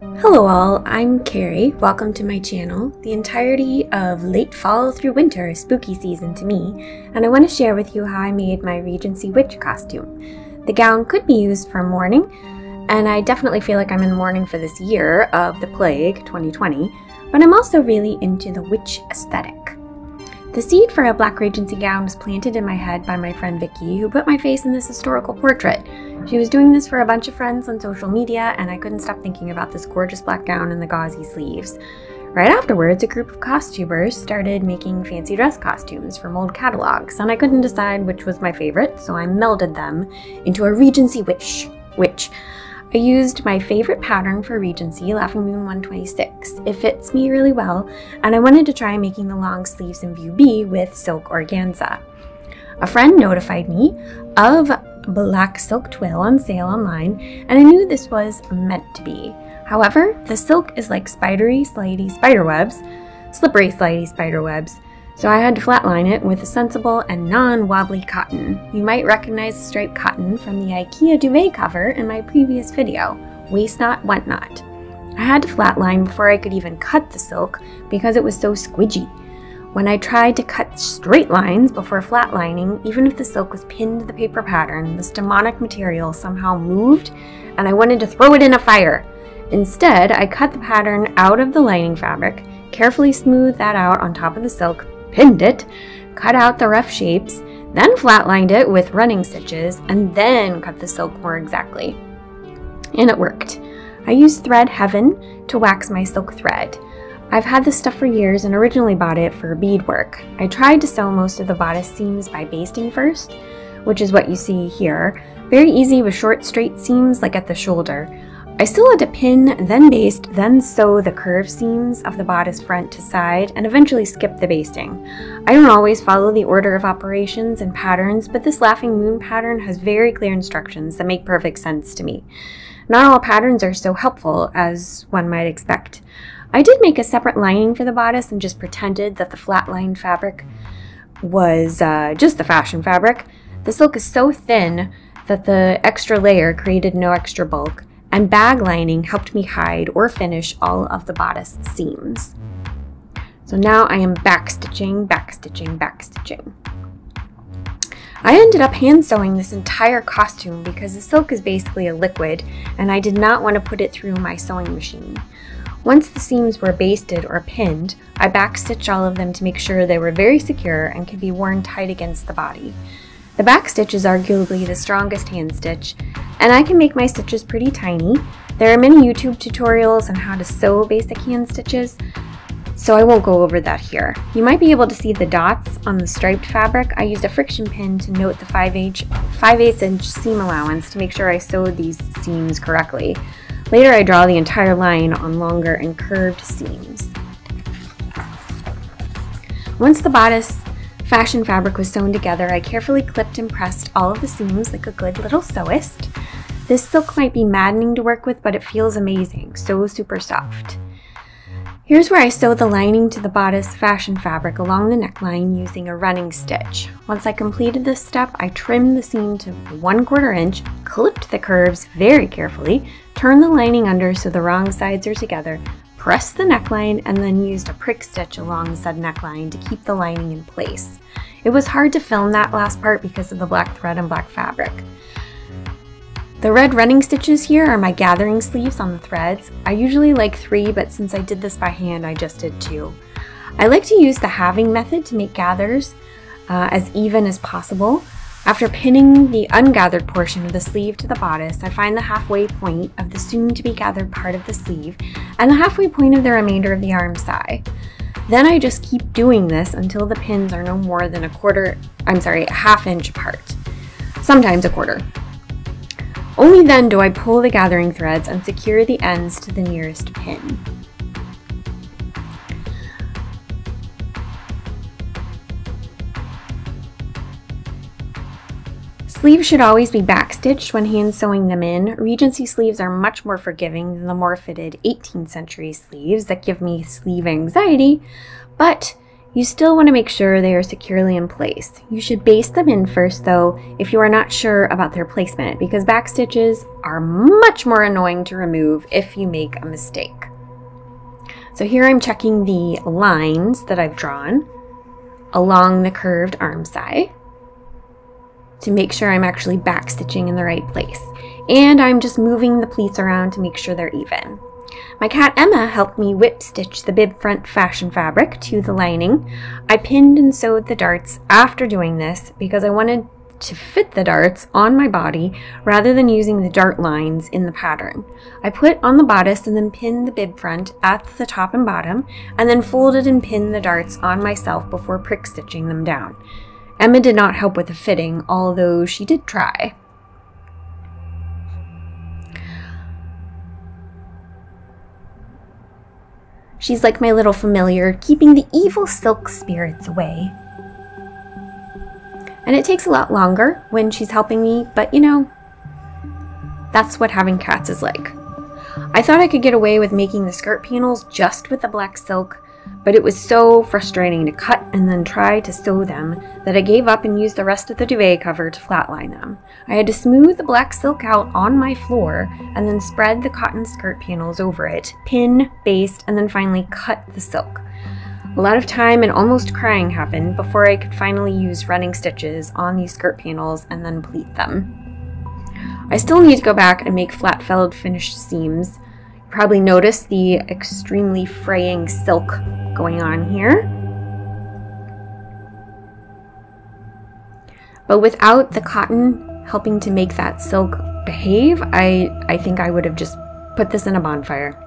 Hello all, I'm Carrie. Welcome to my channel. The entirety of late fall through winter is spooky season to me, and I want to share with you how I made my Regency witch costume. The gown could be used for mourning, and I definitely feel like I'm in mourning for this year of the plague, 2020, but I'm also really into the witch aesthetic. The seed for a black Regency gown was planted in my head by my friend Vicky, who put my face in this historical portrait. She was doing this for a bunch of friends on social media, and I couldn't stop thinking about this gorgeous black gown and the gauzy sleeves. Right afterwards, a group of costumers started making fancy dress costumes from old catalogs, and I couldn't decide which was my favorite, so I melded them into a Regency witch. I used my favorite pattern for Regency, Laughing Moon 126. It fits me really well, and I wanted to try making the long sleeves in view B with silk organza. A friend notified me of black silk twill on sale online, and I knew this was meant to be. However, the silk is like slippery, slidey spider webs, so I had to flatline it with a sensible and non-wobbly cotton. You might recognize the striped cotton from the IKEA duvet cover in my previous video, Waste Not, Want Not. I had to flatline before I could even cut the silk because it was so squidgy. When I tried to cut straight lines before flatlining, even if the silk was pinned to the paper pattern, this demonic material somehow moved and I wanted to throw it in a fire. Instead, I cut the pattern out of the lining fabric, carefully smoothed that out on top of the silk, pinned it, cut out the rough shapes, then flatlined it with running stitches, and then cut the silk more exactly. And it worked. I used Thread Heaven to wax my silk thread. I've had this stuff for years and originally bought it for beadwork. I tried to sew most of the bodice seams by basting first, which is what you see here. Very easy with short straight seams like at the shoulder. I still had to pin, then baste, then sew the curved seams of the bodice front to side, and eventually skip the basting. I don't always follow the order of operations and patterns, but this Laughing Moon pattern has very clear instructions that make perfect sense to me. Not all patterns are so helpful as one might expect. I did make a separate lining for the bodice and just pretended that the flatline fabric was just the fashion fabric. The silk is so thin that the extra layer created no extra bulk, and bag lining helped me hide or finish all of the bodice seams. So now I am backstitching. I ended up hand sewing this entire costume because the silk is basically a liquid and I did not want to put it through my sewing machine. Once the seams were basted or pinned, I backstitched all of them to make sure they were very secure and could be worn tight against the body. The back stitch is arguably the strongest hand stitch, and I can make my stitches pretty tiny. There are many YouTube tutorials on how to sew basic hand stitches, so I won't go over that here. You might be able to see the dots on the striped fabric. I used a friction pin to note the 5/8 inch seam allowance to make sure I sewed these seams correctly. Later I draw the entire line on longer and curved seams. Once the bodice fashion fabric was sewn together, I carefully clipped and pressed all of the seams like a good little sewist. This silk might be maddening to work with, but it feels amazing, so super soft. Here's where I sewed the lining to the bodice fashion fabric along the neckline using a running stitch. Once I completed this step, I trimmed the seam to 1/4 inch, clipped the curves very carefully, turned the lining under so the wrong sides are together, pressed the neckline, and then used a prick stitch along said neckline to keep the lining in place. It was hard to film that last part because of the black thread and black fabric. The red running stitches here are my gathering sleeves on the threads. I usually like 3, but since I did this by hand, I just did 2. I like to use the halving method to make gathers as even as possible. After pinning the ungathered portion of the sleeve to the bodice, I find the halfway point of the soon-to-be gathered part of the sleeve and the halfway point of the remainder of the arm side. Then I just keep doing this until the pins are no more than a half inch apart, sometimes a quarter. Only then do I pull the gathering threads and secure the ends to the nearest pin. Sleeves should always be backstitched when hand sewing them in. Regency sleeves are much more forgiving than the more fitted 18th century sleeves that give me sleeve anxiety, but You still want to make sure they are securely in place. You should baste them in first though if you are not sure about their placement, because back stitches are much more annoying to remove if you make a mistake. So here I'm checking the lines that I've drawn along the curved arm side to make sure I'm actually back stitching in the right place. And I'm just moving the pleats around to make sure they're even. My cat Emma helped me whip stitch the bib front fashion fabric to the lining. I pinned and sewed the darts after doing this because I wanted to fit the darts on my body rather than using the dart lines in the pattern. I put on the bodice and then pinned the bib front at the top and bottom, and then folded and pinned the darts on myself before prick stitching them down. Emma did not help with the fitting, although she did try. She's like my little familiar, keeping the evil silk spirits away. And it takes a lot longer when she's helping me, but you know, that's what having cats is like. I thought I could get away with making the skirt panels just with the black silk, but it was so frustrating to cut and then try to sew them that I gave up and used the rest of the duvet cover to flatline them. I had to smooth the black silk out on my floor and then spread the cotton skirt panels over it, pin, baste, and then finally cut the silk. A lot of time and almost crying happened before I could finally use running stitches on these skirt panels and then pleat them. I still need to go back and make flat felled finished seams. You probably noticed the extremely fraying silk going on here. But without the cotton helping to make that silk behave, I think I would have just put this in a bonfire.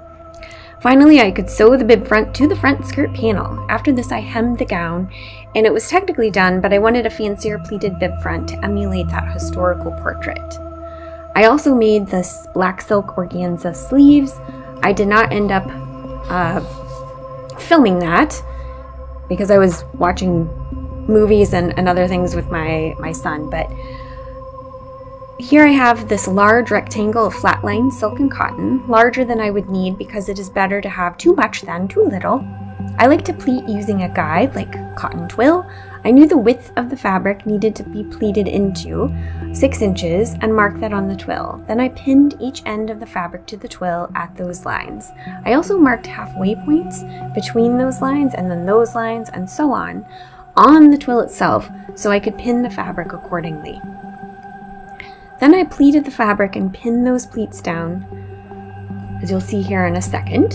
Finally, I could sew the bib front to the front skirt panel. After this, I hemmed the gown, and it was technically done, but I wanted a fancier pleated bib front to emulate that historical portrait. I also made this black silk organza sleeves. I did not end up filming that because I was watching movies and other things with my son, but here I have this large rectangle of flatline silk and cotton, larger than I would need because it is better to have too much than too little. I like to pleat using a guide like cotton twill. I knew the width of the fabric needed to be pleated into 6 inches and marked that on the twill. Then I pinned each end of the fabric to the twill at those lines. I also marked halfway points between those lines and then those lines and so on the twill itself so I could pin the fabric accordingly. Then I pleated the fabric and pinned those pleats down, as you'll see here in a second.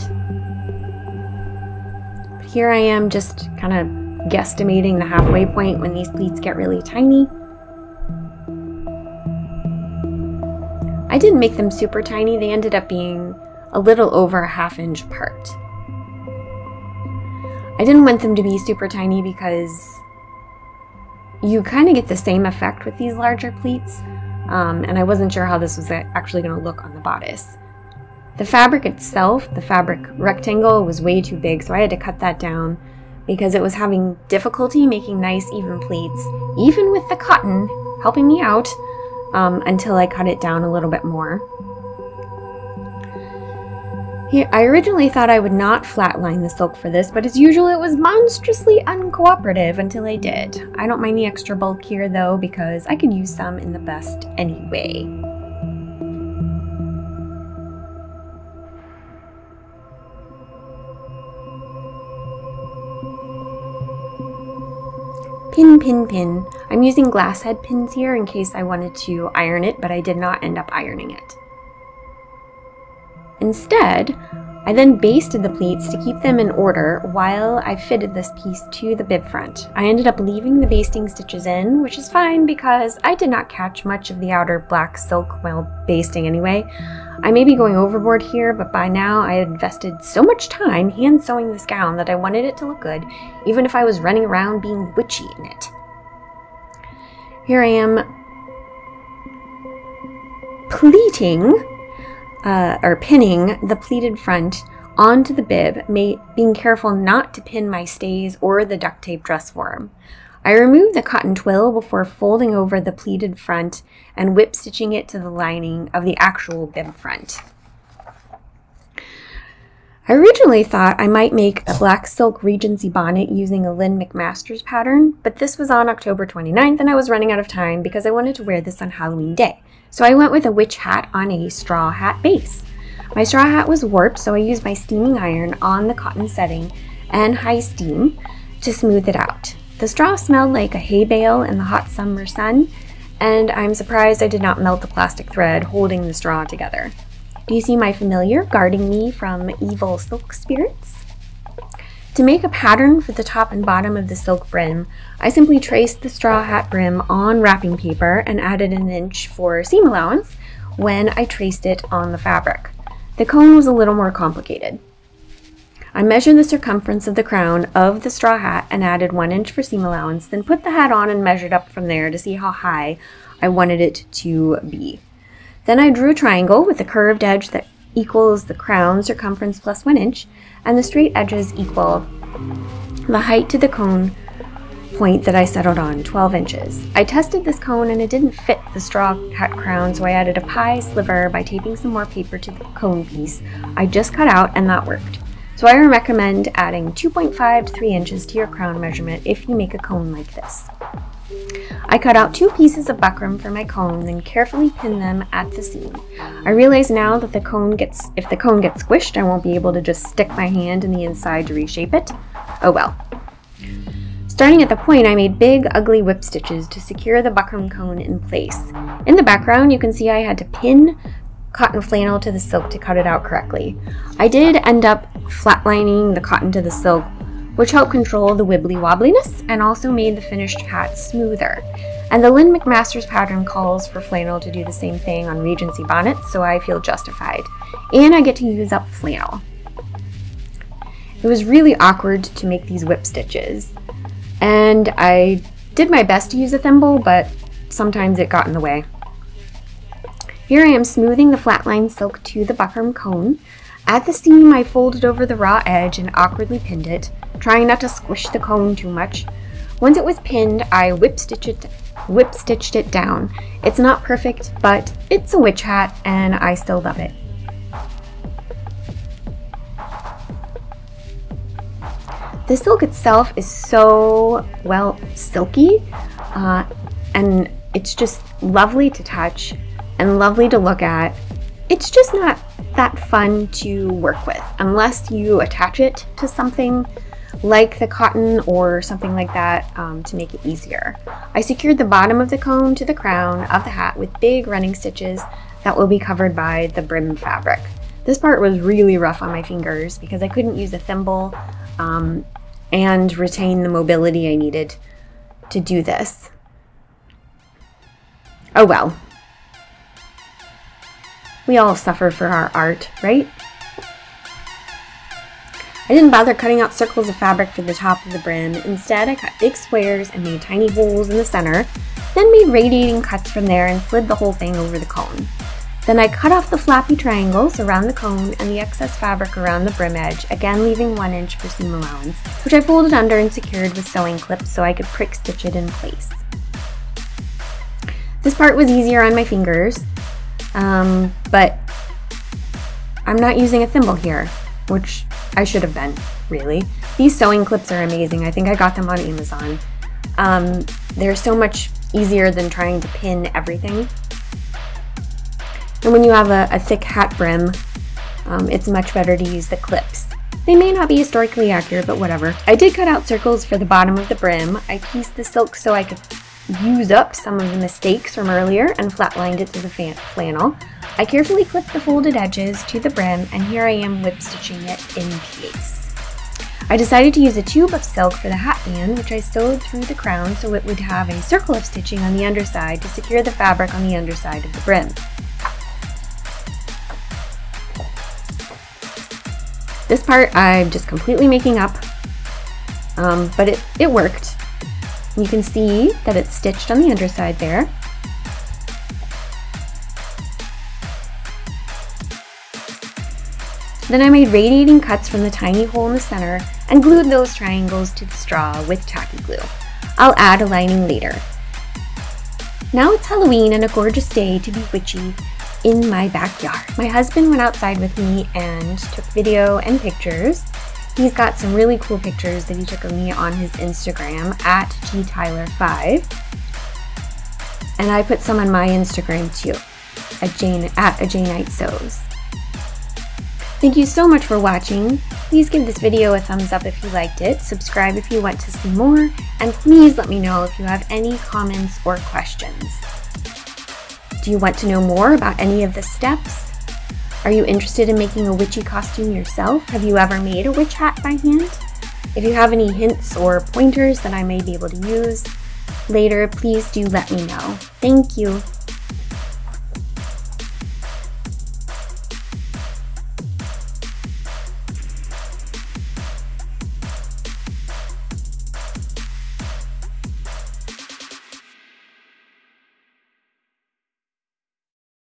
But here I am just kind of guesstimating the halfway point when these pleats get really tiny. I didn't make them super tiny, they ended up being a little over a ½ inch apart. I didn't want them to be super tiny because you kind of get the same effect with these larger pleats. And I wasn't sure how this was actually going to look on the bodice. The fabric itself, the fabric rectangle, was way too big, so I had to cut that down because it was having difficulty making nice even pleats, even with the cotton helping me out, until I cut it down a little bit more. Here, I originally thought I would not flatline the silk for this, but as usual it was monstrously uncooperative until I did. I don't mind the extra bulk here though, because I could use some in the bust anyway. Pin, pin, pin. I'm using glass head pins here in case I wanted to iron it, but I did not end up ironing it. Instead, I then basted the pleats to keep them in order while I fitted this piece to the bib front. I ended up leaving the basting stitches in, which is fine because I did not catch much of the outer black silk while basting anyway. I may be going overboard here, but by now I had invested so much time hand sewing this gown that I wanted it to look good, even if I was running around being witchy in it. Here I am pleating or pinning the pleated front onto the bib, being careful not to pin my stays or the duct tape dress form. I removed the cotton twill before folding over the pleated front and whip stitching it to the lining of the actual bib front. I I originally thought I might make a black silk Regency bonnet using a Lynn McMaster's pattern, but this was on October 29th and I was running out of time because I wanted to wear this on Halloween Day. So I went with a witch hat on a straw hat base. My straw hat was warped, so I used my steaming iron on the cotton setting and high steam to smooth it out. The straw smelled like a hay bale in the hot summer sun, and I'm surprised I did not melt the plastic thread holding the straw together. Do you see my familiar guarding me from evil silk spirits? To make a pattern for the top and bottom of the silk brim, I simply traced the straw hat brim on wrapping paper and added an inch for seam allowance when I traced it on the fabric. The cone was a little more complicated. I measured the circumference of the crown of the straw hat and added 1 inch for seam allowance, then put the hat on and measured up from there to see how high I wanted it to be. Then I drew a triangle with a curved edge that equals the crown circumference plus 1 inch, and the straight edges equal the height to the cone point that I settled on, 12 inches. I tested this cone and it didn't fit the straw hat crown, so I added a pie sliver by taping some more paper to the cone piece I just cut out, and that worked. So I recommend adding 2.5 to 3 inches to your crown measurement if you make a cone like this. I cut out 2 pieces of buckram for my cone, then carefully pinned them at the seam. I realize now that if the cone gets squished, I won't be able to just stick my hand in the inside to reshape it. Oh well. Starting at the point, I made big, ugly whip stitches to secure the buckram cone in place. In the background, you can see I had to pin cotton flannel to the silk to cut it out correctly. I did end up flatlining the cotton to the silk, which helped control the wibbly wobbliness and also made the finished hat smoother. And the Lynn McMaster's pattern calls for flannel to do the same thing on Regency bonnets, so I feel justified. And I get to use up flannel. It was really awkward to make these whip stitches, and I did my best to use a thimble, but sometimes it got in the way. Here I am smoothing the flatline silk to the buckram cone. At the seam, I folded over the raw edge and awkwardly pinned it, trying not to squish the cone too much. Once it was pinned, I whip stitched it down. It's not perfect, but it's a witch hat and I still love it. The silk itself is so, well, silky, and it's just lovely to touch and lovely to look at. It's just not that fun to work with unless you attach it to something like the cotton or something like that to make it easier. I secured the bottom of the cone to the crown of the hat with big running stitches that will be covered by the brim fabric. This part was really rough on my fingers because I couldn't use a thimble and retain the mobility I needed to do this. Oh well. We all suffer for our art, right? I didn't bother cutting out circles of fabric for the top of the brim. Instead, I cut big squares and made tiny holes in the center, then made radiating cuts from there and slid the whole thing over the cone. Then I cut off the flappy triangles around the cone and the excess fabric around the brim edge, again leaving 1 inch for seam allowance, which I folded under and secured with sewing clips so I could prick stitch it in place. This part was easier on my fingers, but I'm not using a thimble here, which I should have been, really. These sewing clips are amazing. I think I got them on Amazon. They're so much easier than trying to pin everything. And when you have a thick hat brim, it's much better to use the clips. They may not be historically accurate, but whatever. I did cut out circles for the bottom of the brim. I pieced the silk so I could use up some of the mistakes from earlier and flatlined it to the flannel. I carefully clipped the folded edges to the brim, and here I am whip stitching it in place. I decided to use a tube of silk for the hat band, which I sewed through the crown so it would have a circle of stitching on the underside to secure the fabric on the underside of the brim. This part I'm just completely making up, but it worked. You can see that it's stitched on the underside there. Then I made radiating cuts from the tiny hole in the center and glued those triangles to the straw with tacky glue. I'll add a lining later. Now it's Halloween and a gorgeous day to be witchy, in my backyard. My husband went outside with me and took video and pictures. He's got some really cool pictures that he took of me on his Instagram at gtyler5. And I put some on my Instagram too, at a Knight Sews. Thank you so much for watching. Please give this video a thumbs up if you liked it, subscribe if you want to see more, and please let me know if you have any comments or questions. Do you want to know more about any of the steps? Are you interested in making a witchy costume yourself? Have you ever made a witch hat by hand? If you have any hints or pointers that I may be able to use later, please do let me know. Thank you.